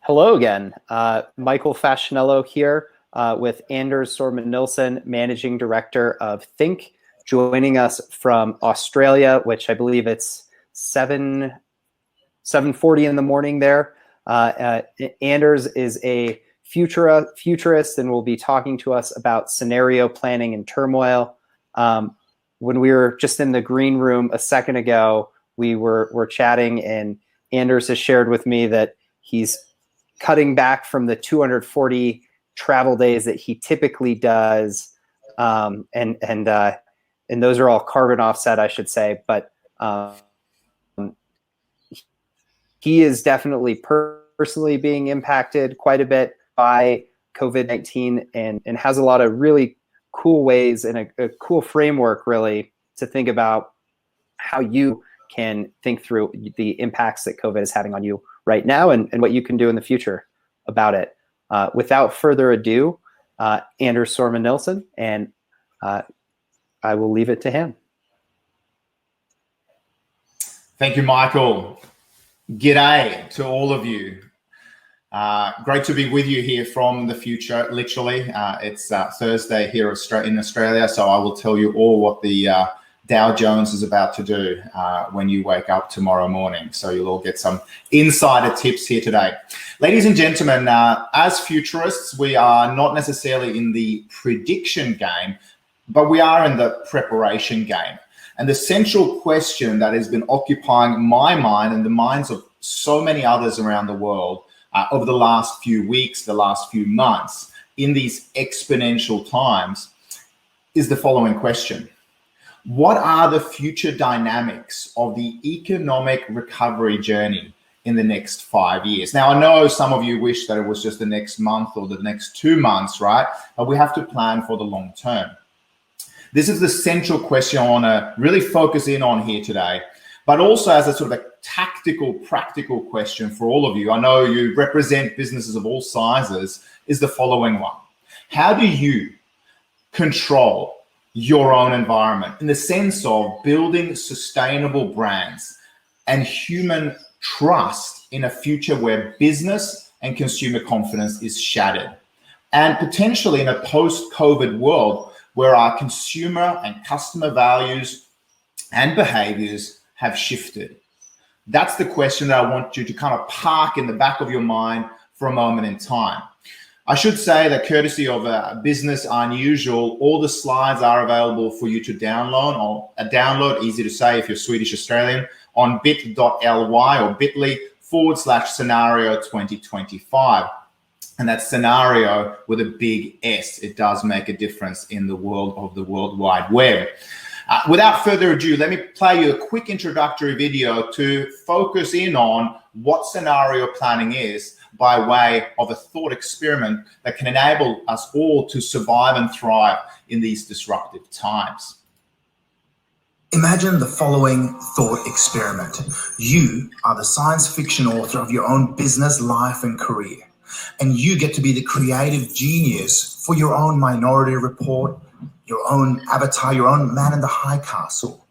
Hello again. Michael Fascinello here with Anders Sorman-Nilsson, Managing Director of Thinque, joining us from Australia, which I believe it's 7:40 in the morning there. Anders is a futurist and will be talking to us about scenario planning and turmoil. When we were just in the green room a second ago, we were chatting, and Anders has shared with me that he's cutting back from the 240 travel days that he typically does, and those are all carbon offset, I should say. But he is definitely personally being impacted quite a bit by COVID-19, and has a lot of really cool ways and a cool framework really to think about how you can think through the impacts that COVID is having on you right now, and what you can do in the future about it. Without further ado, Anders Sorman-Nilsson, and I will leave it to him. Thank you, Michael. G'day to all of you. Great to be with you here from the future, literally. It's Thursday here in Australia, so I will tell you all what the Dow Jones is about to do when you wake up tomorrow morning. So you'll all get some insider tips here today. Ladies and gentlemen, as futurists, we are not necessarily in the prediction game, but we are in the preparation game. And the central question that has been occupying my mind and the minds of so many others around the world over the last few weeks, the last few months, in these exponential times, is the following question. What are the future dynamics of the economic recovery journey in the next 5 years? Now, I know some of you wish that it was just the next month or the next 2 months, right? But we have to plan for the long term. This is the central question I want to really focus in on here today, but also as a sort of a tactical, practical question for all of you. I know you represent businesses of all sizes, is the following one. How do you control your own environment in the sense of building sustainable brands and human trust in a future where business and consumer confidence is shattered, and potentially in a post-COVID world where our consumer and customer values and behaviors have shifted? That's the question that I want you to kind of park in the back of your mind for a moment in time. I should say that courtesy of Business Unusual, all the slides are available for you to download, or easy to say if you're Swedish Australian, on bit.ly or bit.ly/scenario 2025. And that scenario with a big S. It does make a difference in the world of the World Wide Web. Without further ado, let me play you a quick introductory video to focus in on what scenario planning is by way of a thought experiment that can enable us all to survive and thrive in these disruptive times. Imagine the following thought experiment. You are the science fiction author of your own business, life, and career, and you get to be the creative genius for your own Minority Report, your own avatar, your own man in the high castle,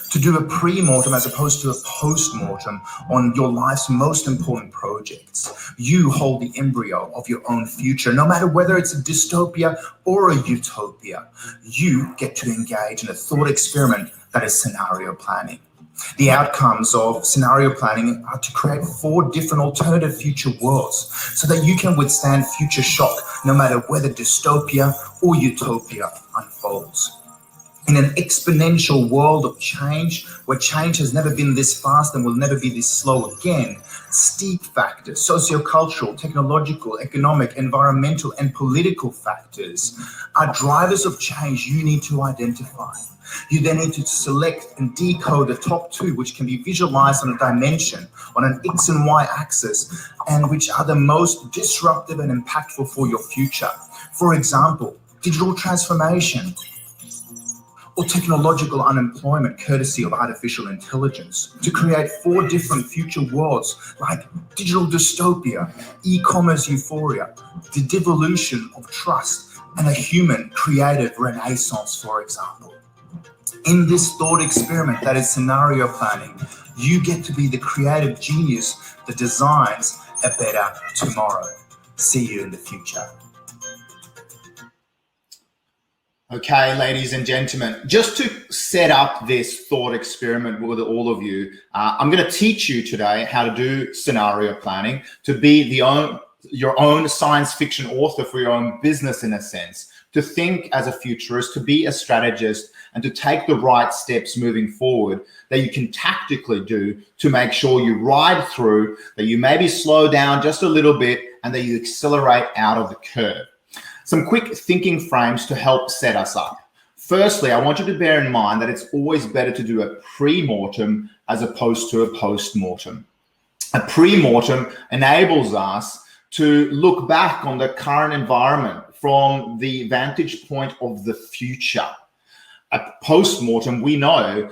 to do a pre-mortem as opposed to a post-mortem on your life's most important projects. You hold the embryo of your own future, no matter whether it's a dystopia or a utopia. You get to engage in a thought experiment that is scenario planning. The outcomes of scenario planning are to create 4 different alternative future worlds so that you can withstand future shock no matter whether dystopia or utopia unfolds. In an exponential world of change, where change has never been this fast and will never be this slow again, steep factors, sociocultural, technological, economic, environmental, and political factors are drivers of change you need to identify. You then need to select and decode the top 2, which can be visualized on a dimension, on an X and Y axis, and which are the most disruptive and impactful for your future. For example, digital transformation, or technological unemployment courtesy of artificial intelligence, to create 4 different future worlds like digital dystopia, e-commerce euphoria, the devolution of trust, and a human creative renaissance, for example. In this thought experiment that is scenario planning, you get to be the creative genius that designs a better tomorrow. See you in the future. Okay, ladies and gentlemen, just to set up this thought experiment with all of you, I'm going to teach you today how to do scenario planning, to be your own science fiction author for your own business, in a sense, to think as a futurist, to be a strategist, and to take the right steps moving forward that you can tactically do to make sure you ride through, that you maybe slow down just a little bit, and that you accelerate out of the curve. Some quick thinking frames to help set us up. Firstly, I want you to bear in mind that it's always better to do a pre-mortem as opposed to a post-mortem. A pre-mortem enables us to look back on the current environment from the vantage point of the future. A post-mortem, we know,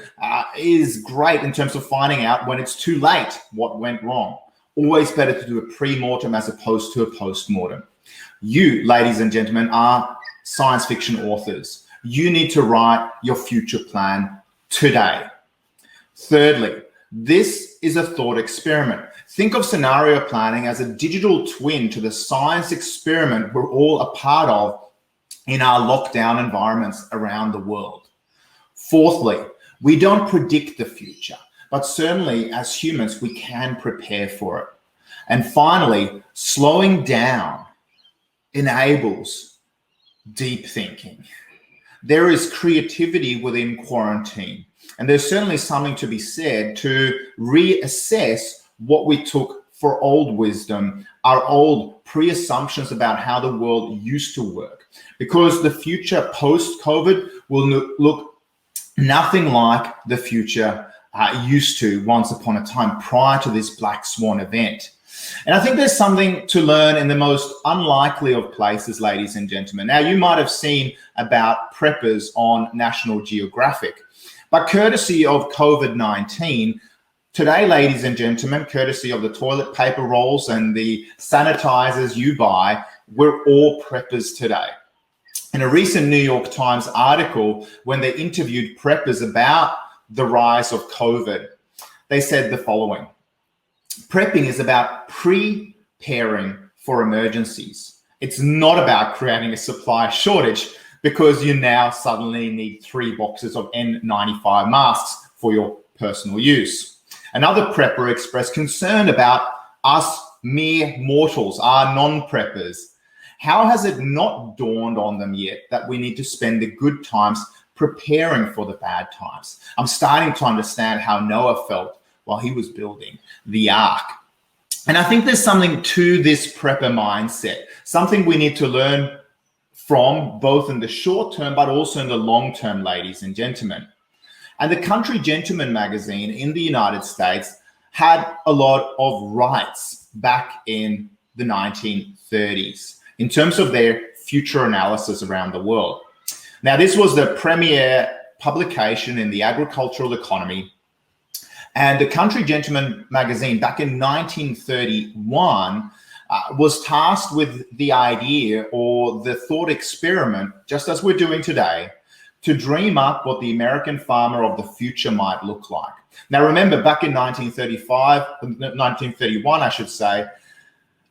is great in terms of finding out when it's too late what went wrong. Always better to do a pre-mortem as opposed to a post-mortem. You, ladies and gentlemen, are science fiction authors. You need to write your future plan today. Thirdly, this is a thought experiment. Think of scenario planning as a digital twin to the science experiment we're all a part of in our lockdown environments around the world. Fourthly, we don't predict the future, but certainly as humans, we can prepare for it. And finally, slowing down enables deep thinking. There is creativity within quarantine, and there's certainly something to be said to reassess what we took for old wisdom, our old pre-assumptions about how the world used to work, because the future post-COVID will look nothing like the future used to once upon a time prior to this black swan event. And I think there's something to learn in the most unlikely of places, ladies and gentlemen. Now, you might have seen about preppers on National Geographic, but courtesy of COVID-19, today, ladies and gentlemen, courtesy of the toilet paper rolls and the sanitizers you buy, we're all preppers today. In a recent New York Times article, when they interviewed preppers about the rise of COVID, they said the following: prepping is about preparing for emergencies. It's not about creating a supply shortage because you now suddenly need 3 boxes of N95 masks for your personal use. Another prepper expressed concern about us mere mortals, our non-preppers. How has it not dawned on them yet that we need to spend the good times preparing for the bad times? I'm starting to understand how Noah felt while he was building the ark. And I think there's something to this prepper mindset, something we need to learn from both in the short term, but also in the long term, ladies and gentlemen. And the Country Gentleman magazine in the United States had a lot of rights back in the 1930s in terms of their future analysis around the world. Now, this was the premier publication in the agricultural economy. And the Country Gentleman magazine back in 1931 was tasked with the idea or the thought experiment, just as we're doing today, to dream up what the American farmer of the future might look like. Now, remember, back in 1931, I should say,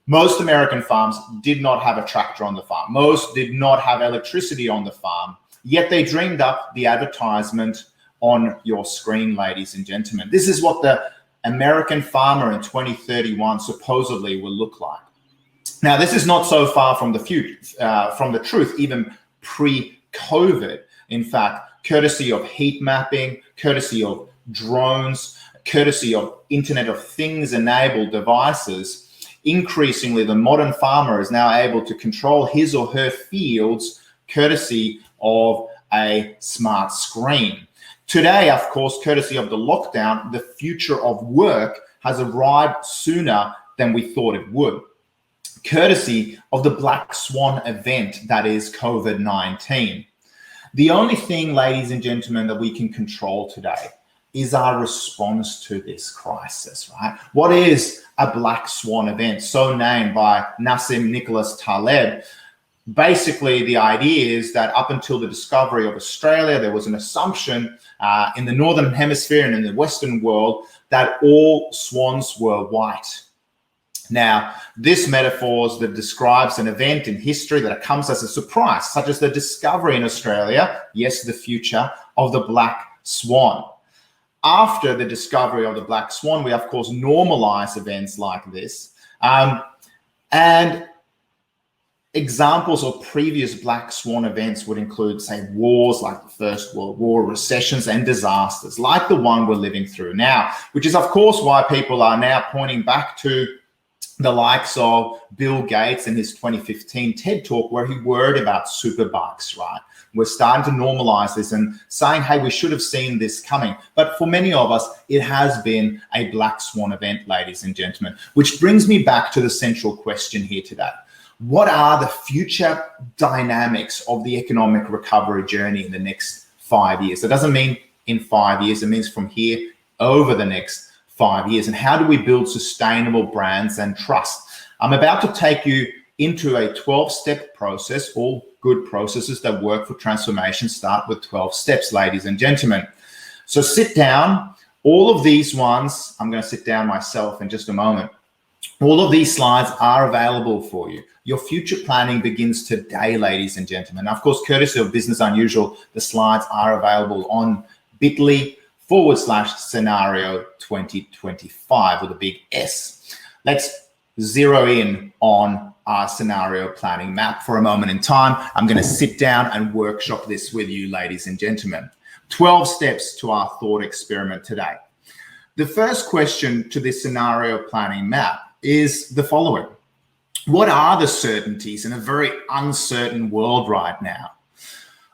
most American farms did not have a tractor on the farm. Most did not have electricity on the farm, yet they dreamed up the advertisement on your screen, ladies and gentlemen. This is what the American farmer in 2031 supposedly will look like. Now, this is not so far from the truth, even pre-COVID. In fact, courtesy of heat mapping, courtesy of drones, courtesy of Internet of Things enabled devices, increasingly the modern farmer is now able to control his or her fields courtesy of a smart screen. Today, of course, courtesy of the lockdown, the future of work has arrived sooner than we thought it would. Courtesy of the black swan event that is COVID-19. The only thing, ladies and gentlemen, that we can control today is our response to this crisis, right? What is a black swan event, so named by Nassim Nicholas Taleb? Basically, the idea is that up until the discovery of Australia, there was an assumption in the Northern Hemisphere and in the Western world that all swans were white. Now, this metaphor that describes an event in history that comes as a surprise, such as the discovery in Australia, yes, the future, of the black swan. After the discovery of the black swan, we, of course, normalize events like this. And examples of previous black swan events would include, say, wars like the First World War, recessions and disasters like the one we're living through now, which is, of course, why people are now pointing back to the likes of Bill Gates in his 2015 TED Talk, where he worried about superbugs, right? We're starting to normalize this and saying, hey, we should have seen this coming. But for many of us, it has been a black swan event, ladies and gentlemen, which brings me back to the central question here today. What are the future dynamics of the economic recovery journey in the next 5 years? That doesn't mean in 5 years, it means from here over the next 5 years. And how do we build sustainable brands and trust? I'm about to take you into a 12-step process. All good processes that work for transformation start with 12 steps, ladies and gentlemen. So sit down. All of these ones, I'm going to sit down myself in just a moment. All of these slides are available for you. Your future planning begins today, ladies and gentlemen. Now, of course, courtesy of Business Unusual, the slides are available on bit.ly/scenario 2025 with a big S. Let's zero in on our scenario planning map for a moment in time. I'm going to sit down and workshop this with you, ladies and gentlemen. 12 steps to our thought experiment today. The first question to this scenario planning map is the following. What are the certainties in a very uncertain world right now?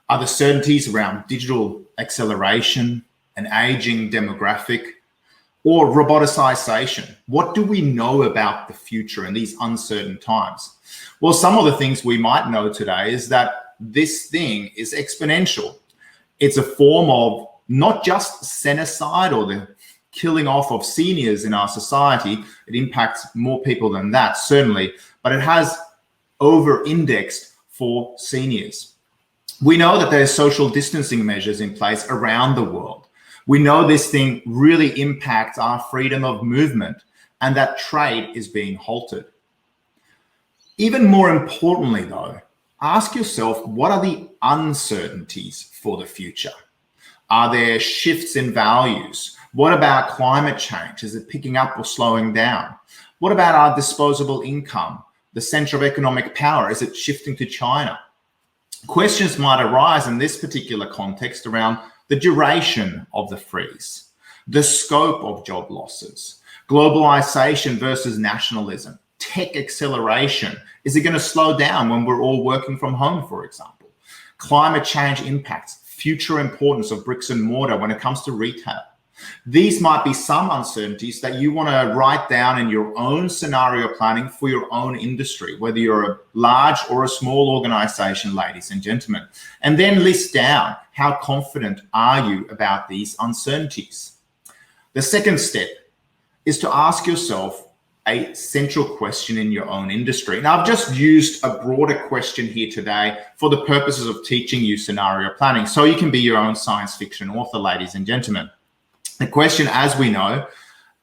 Are the certainties around digital acceleration, an aging demographic, or roboticization? What do we know about the future in these uncertain times? Well, some of the things we might know today is that this thing is exponential. It's a form of not just senicide or the killing off of seniors in our society. It impacts more people than that, certainly, but it has over-indexed for seniors. We know that there's social distancing measures in place around the world. We know this thing really impacts our freedom of movement and that trade is being halted. Even more importantly, though, ask yourself, what are the uncertainties for the future? Are there shifts in values? What about climate change? Is it picking up or slowing down? What about our disposable income? The center of economic power, is it shifting to China? Questions might arise in this particular context around the duration of the freeze, the scope of job losses, globalization versus nationalism, tech acceleration. Is it going to slow down when we're all working from home, for example? Climate change impacts, future importance of bricks and mortar when it comes to retail. These might be some uncertainties that you want to write down in your own scenario planning for your own industry, whether you're a large or a small organization, ladies and gentlemen, and then list down how confident are you about these uncertainties. The second step is to ask yourself a central question in your own industry. Now, I've just used a broader question here today for the purposes of teaching you scenario planning, so you can be your own science fiction author, ladies and gentlemen. The question, as we know,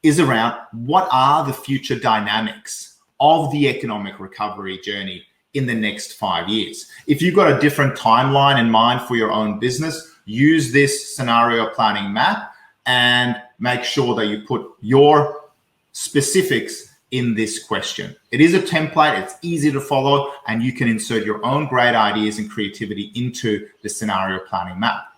is around what are the future dynamics of the economic recovery journey in the next 5 years? If you've got a different timeline in mind for your own business, use this scenario planning map and make sure that you put your specifics in this question. It is a template, it's easy to follow, and you can insert your own great ideas and creativity into the scenario planning map.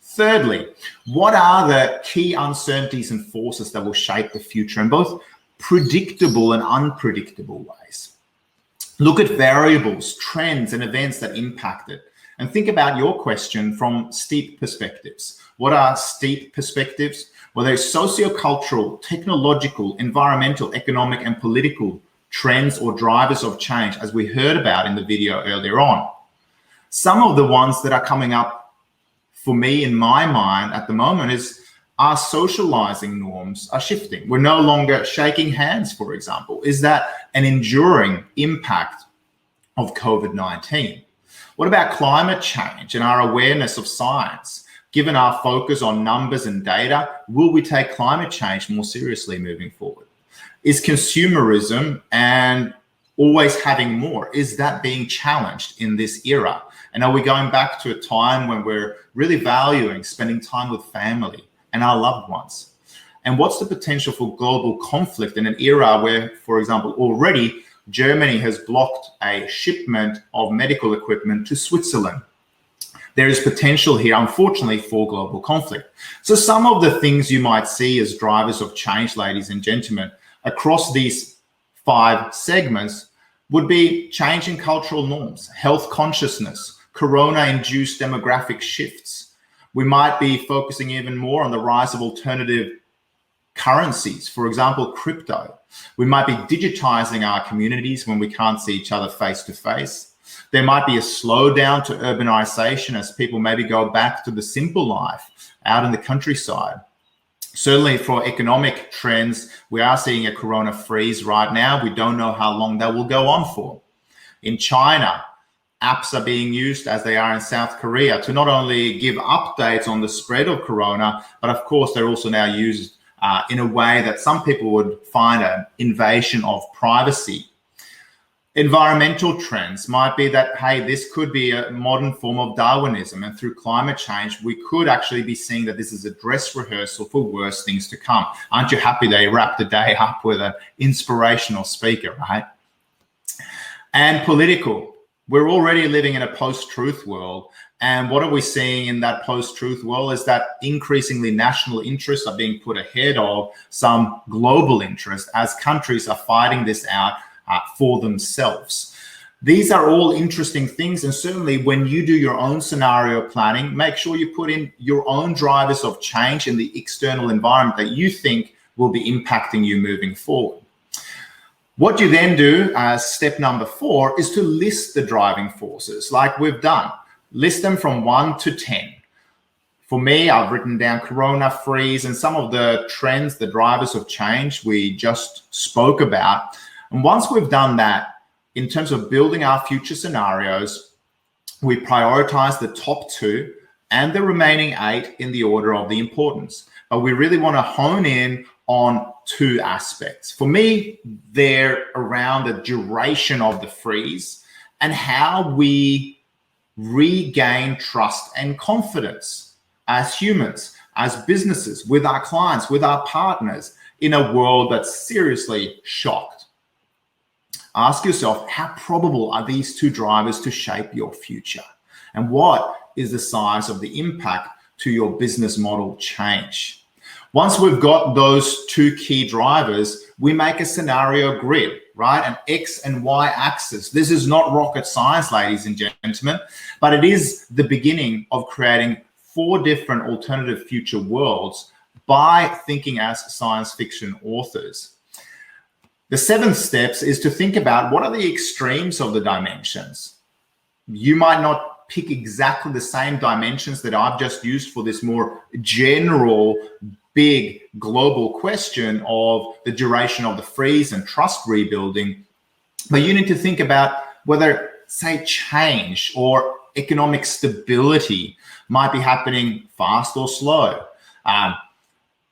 Thirdly, what are the key uncertainties and forces that will shape the future in both predictable and unpredictable ways? Look at variables, trends, and events that impact it, and think about your question from steep perspectives. What are steep perspectives? Well, there's sociocultural, technological, environmental, economic, and political trends or drivers of change, as we heard about in the video earlier on. Some of the ones that are coming up for me in my mind at the moment is our socializing norms are shifting. We're no longer shaking hands, for example. Is that an enduring impact of COVID-19? What about climate change and our awareness of science? Given our focus on numbers and data, will we take climate change more seriously moving forward? Is consumerism and always having more, is that being challenged in this era? And are we going back to a time when we're really valuing spending time with family and our loved ones? And what's the potential for global conflict in an era where, for example, already Germany has blocked a shipment of medical equipment to Switzerland? There is potential here, unfortunately, for global conflict. So some of the things you might see as drivers of change, ladies and gentlemen, across these 5 segments would be change in cultural norms, health consciousness, corona-induced demographic shifts. We might be focusing even more on the rise of alternative currencies, for example, crypto. We might be digitizing our communities when we can't see each other face to face. There might be a slowdown to urbanization as people maybe go back to the simple life out in the countryside. Certainly for economic trends, we are seeing a corona freeze right now. We don't know how long that will go on for. In China, apps are being used, as they are in South Korea, to not only give updates on the spread of corona, but of course they're also now used in a way that some people would find an invasion of privacy. Environmental trends might be that, hey, this could be a modern form of Darwinism, and through climate change, we could actually be seeing that this is a dress rehearsal for worse things to come. Aren't you happy they wrapped the day up with an inspirational speaker, right? And political. We're already living in a post-truth world. And what are we seeing in that post-truth world is that increasingly national interests are being put ahead of some global interest as countries are fighting this out for themselves. These are all interesting things. And certainly when you do your own scenario planning, make sure you put in your own drivers of change in the external environment that you think will be impacting you moving forward. What you then do as step number 4 is to list the driving forces like we've done. List them from 1 to 10. For me, I've written down corona freeze and some of the trends, the drivers of change we just spoke about. And once we've done that, in terms of building our future scenarios, we prioritize the top 2 and the remaining 8 in the order of the importance. But we really want to hone in on 2 aspects. For me, they're around the duration of the freeze and how we regain trust and confidence as humans, as businesses, with our clients, with our partners, in a world that's seriously shocked. Ask yourself, how probable are these 2 drivers to shape your future? And what is the size of the impact to your business model change? Once we've got those 2 key drivers, we make a scenario grid, right? An X and Y axis. This is not rocket science, ladies and gentlemen, but it is the beginning of creating 4 different alternative future worlds by thinking as science fiction authors. The 7th steps is to think about what are the extremes of the dimensions. You might not pick exactly the same dimensions that I've just used for this more general, big global question of the duration of the freeze and trust rebuilding, but you need to think about whether, say, change or economic stability might be happening fast or slow.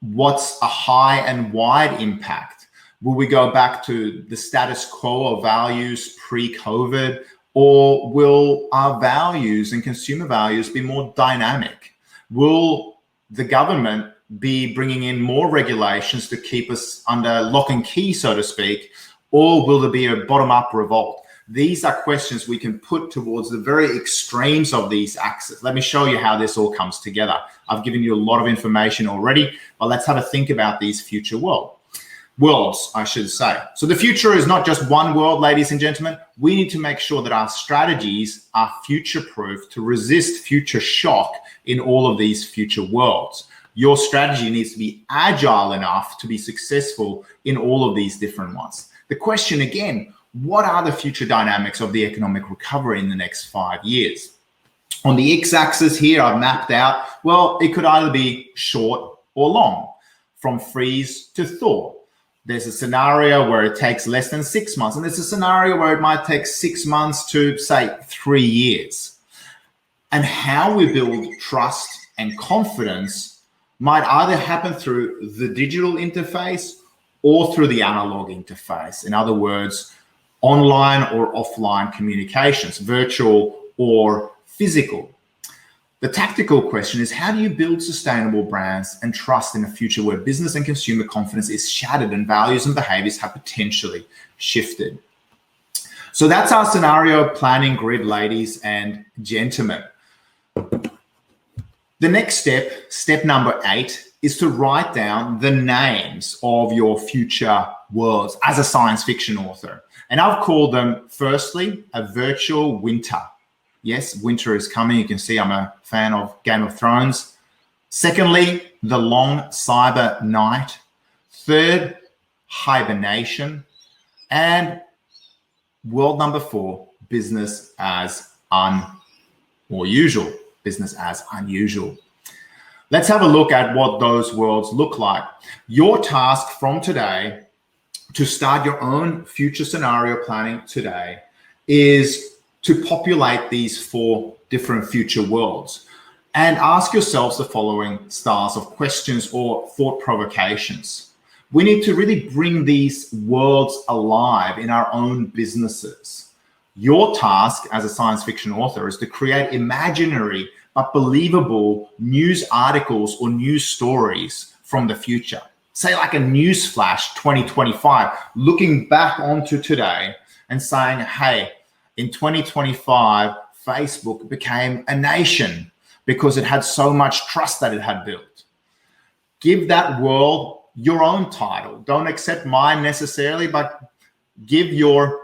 What's a high and wide impact? Will we go back to the status quo of values pre-COVID, or will our values and consumer values be more dynamic? Will the government be bringing in more regulations to keep us under lock and key, so to speak, or will there be a bottom-up revolt? These are questions we can put towards the very extremes of these axes. Let me show you how this all comes together. I've given you a lot of information already, but let's have a think about these future worlds, I should say. So the future is not just one world, ladies and gentlemen. We need to make sure that our strategies are future-proof to resist future shock in all of these future worlds. Your strategy needs to be agile enough to be successful in all of these different ones. The question again, what are the future dynamics of the economic recovery in the next 5 years? On the x-axis here, I've mapped out, well, it could either be short or long, from freeze to thaw. There's a scenario where it takes less than 6 months, and there's a scenario where it might take 6 months to, say, 3 years. And how we build trust and confidence might either happen through the digital interface or through the analog interface. In other words, online or offline communications, virtual or physical. The tactical question is, how do you build sustainable brands and trust in a future where business and consumer confidence is shattered and values and behaviors have potentially shifted? So that's our scenario planning grid, ladies and gentlemen. The next step number 8, is to write down the names of your future worlds as a science fiction author. And I've called them, firstly, a virtual winter. Yes, winter is coming. You can see I'm a fan of Game of Thrones. Secondly, the long cyber night. Third, hibernation. And world number 4, business as unusual. Business as unusual. Let's have a look at what those worlds look like. Your task from today to start your own future scenario planning today is to populate these 4 different future worlds and ask yourselves the following styles of questions or thought provocations. We need to really bring these worlds alive in our own businesses. Your task as a science fiction author is to create imaginary but believable news articles or news stories from the future. Say like a news flash 2025, looking back onto today and saying, hey, in 2025, Facebook became a nation because it had so much trust that it had built. Give that world your own title. Don't accept mine necessarily, but give your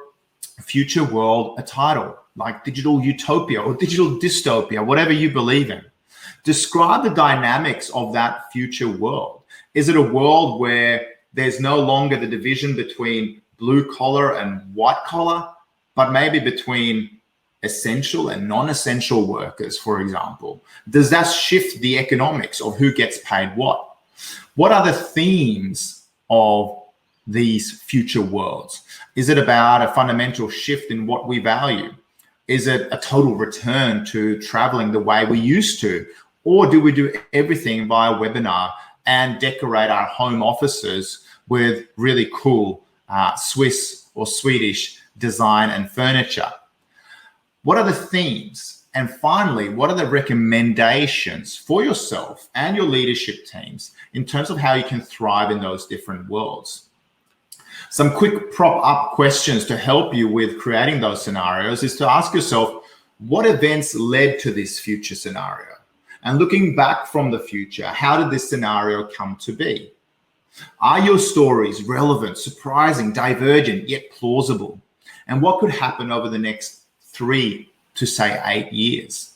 future world a title, like digital utopia or digital dystopia, whatever you believe in. Describe the dynamics of that future world. Is it a world where there's no longer the division between blue collar and white collar, but maybe between essential and non-essential workers, for example? Does that shift the economics of who gets paid what? What are the themes of these future worlds? Is it about a fundamental shift in what we value? Is it a total return to traveling the way we used to? Or do we do everything via webinar and decorate our home offices with really cool Swiss or Swedish design and furniture? What are the themes? And finally, what are the recommendations for yourself and your leadership teams in terms of how you can thrive in those different worlds? Some quick prop up questions to help you with creating those scenarios is to ask yourself, what events led to this future scenario? And looking back from the future, how did this scenario come to be? Are your stories relevant, surprising, divergent, yet plausible? And what could happen over the next 3 to say 8 years?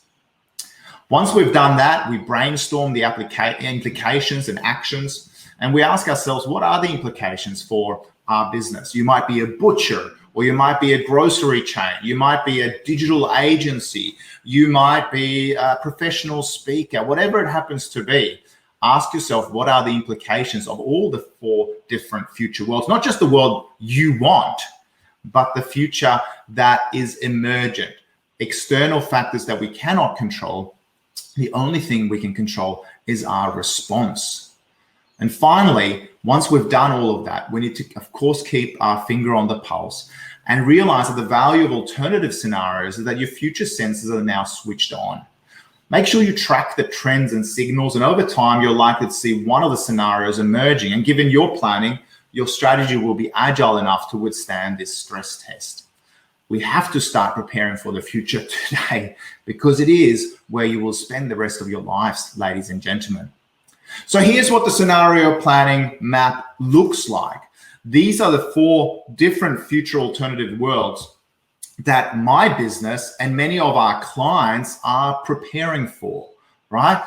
Once we've done that, we brainstorm the implications and actions, and we ask ourselves, what are the implications for our business? You might be a butcher, or you might be a grocery chain. You might be a digital agency. You might be a professional speaker, whatever it happens to be. Ask yourself, what are the implications of all the 4 different future worlds? Not just the world you want, but the future that is emergent. External factors that we cannot control. The only thing we can control is our response. And finally, once we've done all of that, we need to, of course, keep our finger on the pulse and realize that the value of alternative scenarios is that your future senses are now switched on. Make sure you track the trends and signals, and over time, you're likely to see one of the scenarios emerging. And given your planning, your strategy will be agile enough to withstand this stress test. We have to start preparing for the future today, because it is where you will spend the rest of your lives, ladies and gentlemen. So here's what the scenario planning map looks like. These are the 4 different future alternative worlds that my business and many of our clients are preparing for, right?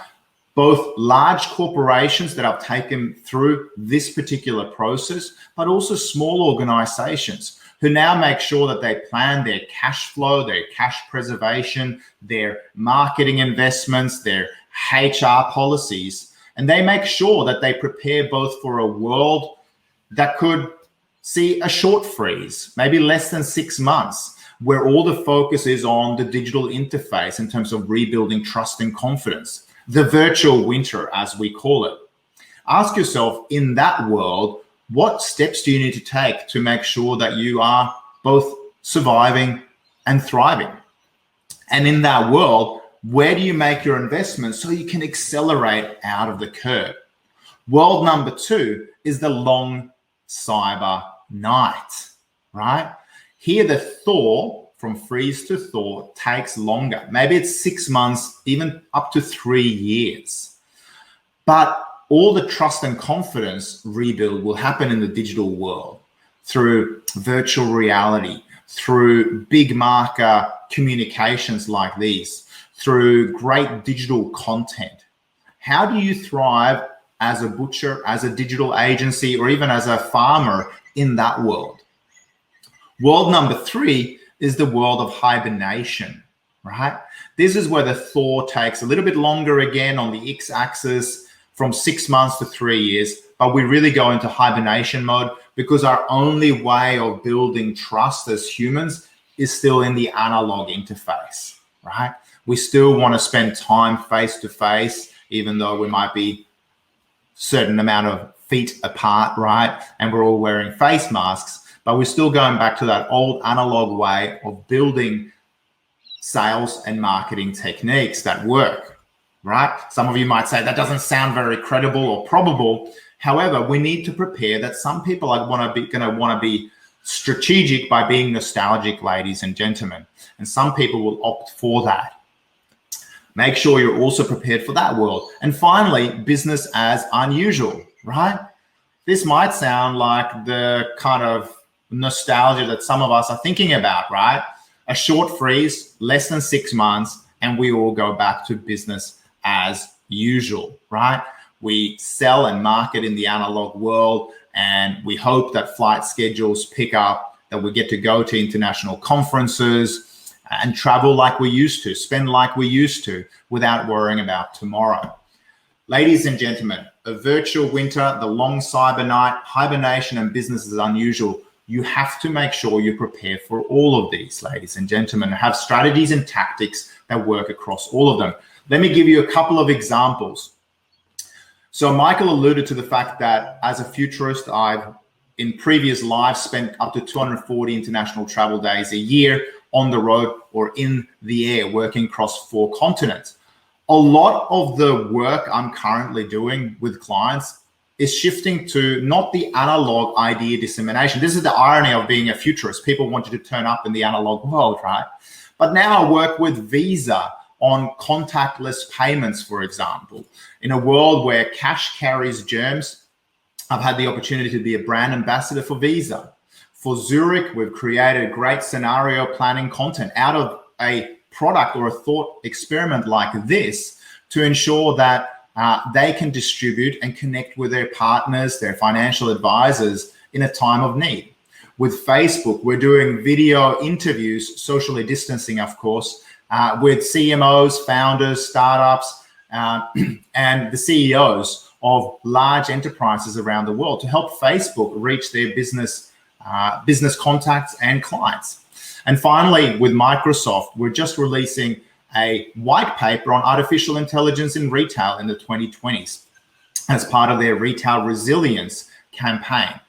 Both large corporations that have taken through this particular process, but also small organizations who now make sure that they plan their cash flow, their cash preservation, their marketing investments, their HR policies. And they make sure that they prepare both for a world that could see a short freeze, maybe less than 6 months, where all the focus is on the digital interface in terms of rebuilding trust and confidence, the virtual winter, as we call it. Ask yourself, in that world, what steps do you need to take to make sure that you are both surviving and thriving? And in that world, where do you make your investments so you can accelerate out of the curve? World number 2 is the long cyber night, right? Here, the thaw from freeze to thaw takes longer. Maybe it's 6 months, even up to 3 years. But all the trust and confidence rebuild will happen in the digital world through virtual reality, through big marker communications like these, through great digital content. How do you thrive as a butcher, as a digital agency, or even as a farmer in that world? World number 3 is the world of hibernation, right? This is where the thaw takes a little bit longer again on the x-axis, from 6 months to 3 years, but we really go into hibernation mode because our only way of building trust as humans is still in the analog interface, right? We still want to spend time face to face, even though we might be certain amount of feet apart, right? And we're all wearing face masks, but we're still going back to that old analog way of building sales and marketing techniques that work, right? Some of you might say that doesn't sound very credible or probable. However, we need to prepare that some people are going to want to be strategic by being nostalgic, ladies and gentlemen. And some people will opt for that. Make sure you're also prepared for that world. And finally, business as unusual, right? This might sound like the kind of nostalgia that some of us are thinking about, right? A short freeze, less than 6 months, and we all go back to business as usual, right? We sell and market in the analog world, and we hope that flight schedules pick up, that we get to go to international conferences and travel like we used to, spend like we used to, without worrying about tomorrow. Ladies and gentlemen, a virtual winter, the long cyber night, hibernation, and business as unusual. You have to make sure you prepare for all of these, ladies and gentlemen, and have strategies and tactics that work across all of them. Let me give you a couple of examples. So Michael alluded to the fact that as a futurist, I've in previous lives spent up to 240 international travel days a year on the road or in the air, working across 4 continents. A lot of the work I'm currently doing with clients is shifting to not the analog idea dissemination. This is the irony of being a futurist. People want you to turn up in the analog world, right? But now I work with Visa on contactless payments, for example. In a world where cash carries germs, I've had the opportunity to be a brand ambassador for Visa. For Zurich, we've created great scenario planning content out of a product or a thought experiment like this to ensure that they can distribute and connect with their partners, their financial advisors in a time of need. With Facebook, we're doing video interviews, socially distancing, of course, with CMOs, founders, startups, and the CEOs of large enterprises around the world to help Facebook reach their business contacts and clients. And finally, with Microsoft, we're just releasing a white paper on artificial intelligence in retail in the 2020s as part of their retail resilience campaign.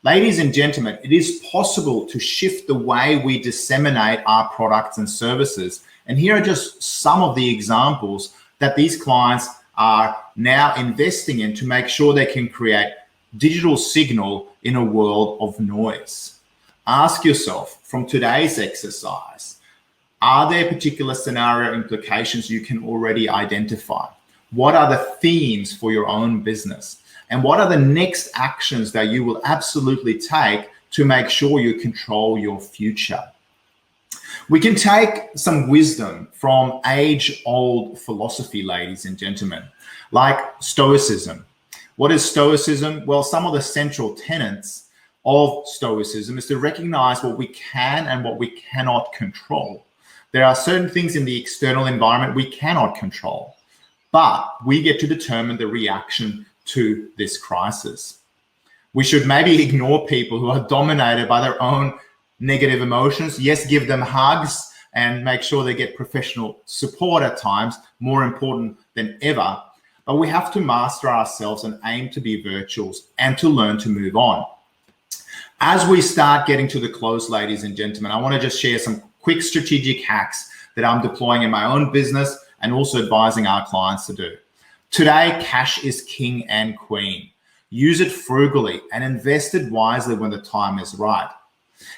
Ladies and gentlemen, it is possible to shift the way we disseminate our products and services. And here are just some of the examples that these clients are now investing in to make sure they can create digital signal in a world of noise. Ask yourself from today's exercise, are there particular scenario implications you can already identify? What are the themes for your own business? And what are the next actions that you will absolutely take to make sure you control your future? We can take some wisdom from age-old philosophy, ladies and gentlemen, like Stoicism. What is Stoicism? Well, some of the central tenets of Stoicism is to recognize what we can and what we cannot control. There are certain things in the external environment we cannot control, but we get to determine the reaction to this crisis. We should maybe ignore people who are dominated by their own negative emotions. Yes, give them hugs and make sure they get professional support at times, more important than ever. but we have to master ourselves and aim to be virtuals and to learn to move on. As we start getting to the close, ladies and gentlemen, I want to just share some quick strategic hacks that I'm deploying in my own business and also advising our clients to do. Today, cash is king and queen. Use it frugally and invest it wisely when the time is right.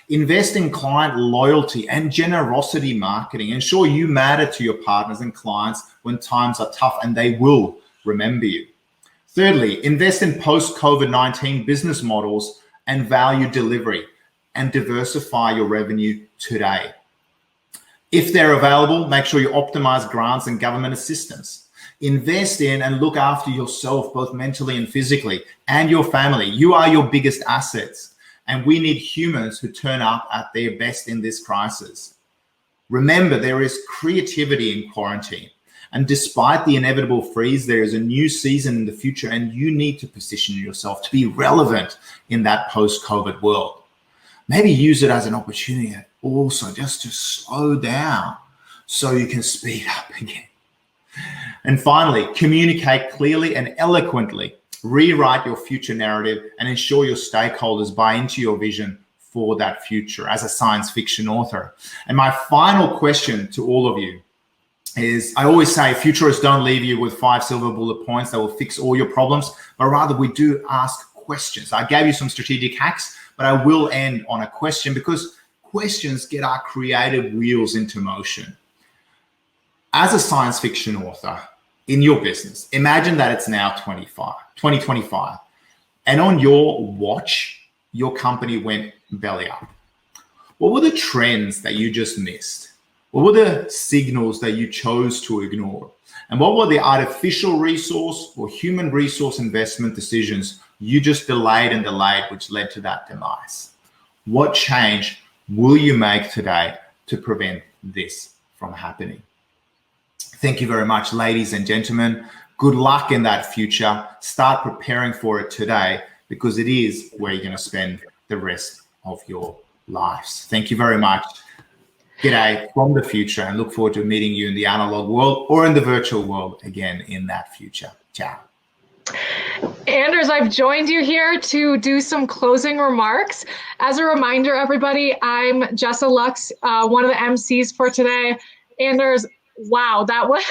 Invest in client loyalty and generosity marketing. Ensure you matter to your partners and clients when times are tough, and they will remember you. Thirdly, invest in post-COVID-19 business models and value delivery, and diversify your revenue today. If they're available, make sure you optimize grants and government assistance. Invest in and look after yourself, both mentally and physically, and your family. You are your biggest assets, and we need humans who turn up at their best in this crisis. Remember, there is creativity in quarantine, and despite the inevitable freeze, there is a new season in the future, and you need to position yourself to be relevant in that post-COVID world. Maybe use it as an opportunity also just to slow down so you can speed up again. And finally, communicate clearly and eloquently. Rewrite your future narrative and ensure your stakeholders buy into your vision for that future as a science fiction author. And my final question to all of you is, I always say futurists don't leave you with 5 silver bullet points that will fix all your problems, but rather we do ask questions. I gave you some strategic hacks, but I will end on a question, because questions get our creative wheels into motion. As a science fiction author in your business, imagine that it's now 2025, and on your watch, your company went belly up. What were the trends that you just missed? What were the signals that you chose to ignore? And what were the artificial resource or human resource investment decisions you just delayed, which led to that demise? What change will you make today to prevent this from happening? Thank you very much, ladies and gentlemen. Good luck in that future. Start preparing for it today, because it is where you're going to spend the rest of your lives. Thank you very much. G'day from the future, and look forward to meeting you in the analog world or in the virtual world again in that future. Ciao. Anders, I've joined you here to do some closing remarks. As a reminder, everybody, I'm Jessa Lux, one of the MCs for today. Anders, wow, that was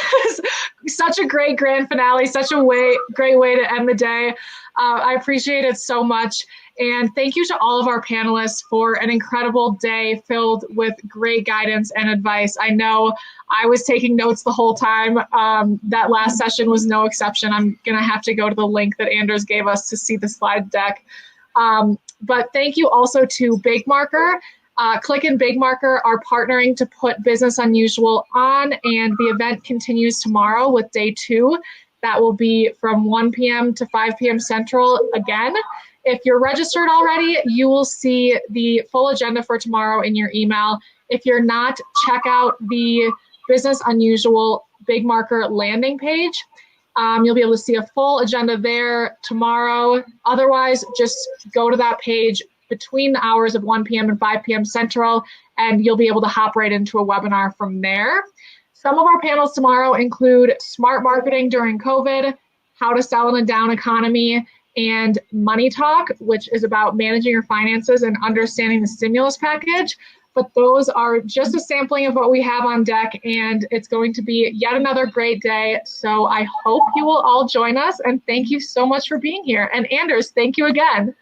such a great grand finale, such a great way to end the day. I appreciate it so much. And thank you to all of our panelists for an incredible day filled with great guidance and advice. I know I was taking notes the whole time. That last session was no exception. I'm going to have to go to the link that Anders gave us to see the slide deck. But thank you also to Big Marker. Click and Big Marker are partnering to put Business Unusual on, and the event continues tomorrow with day 2. That will be from 1 p.m. to 5 p.m. Central again. If you're registered already, you will see the full agenda for tomorrow in your email. If you're not, check out the Business Unusual Big Marker landing page. You'll be able to see a full agenda there tomorrow. Otherwise, just go to that page between the hours of 1 p.m. and 5 p.m. Central, and you'll be able to hop right into a webinar from there. Some of our panels tomorrow include smart marketing during COVID, how to sell in a down economy, and Money Talk, which is about managing your finances and understanding the stimulus package. But those are just a sampling of what we have on deck, and it's going to be yet another great day. So I hope you will all join us, and thank you so much for being here. And Anders, thank you again.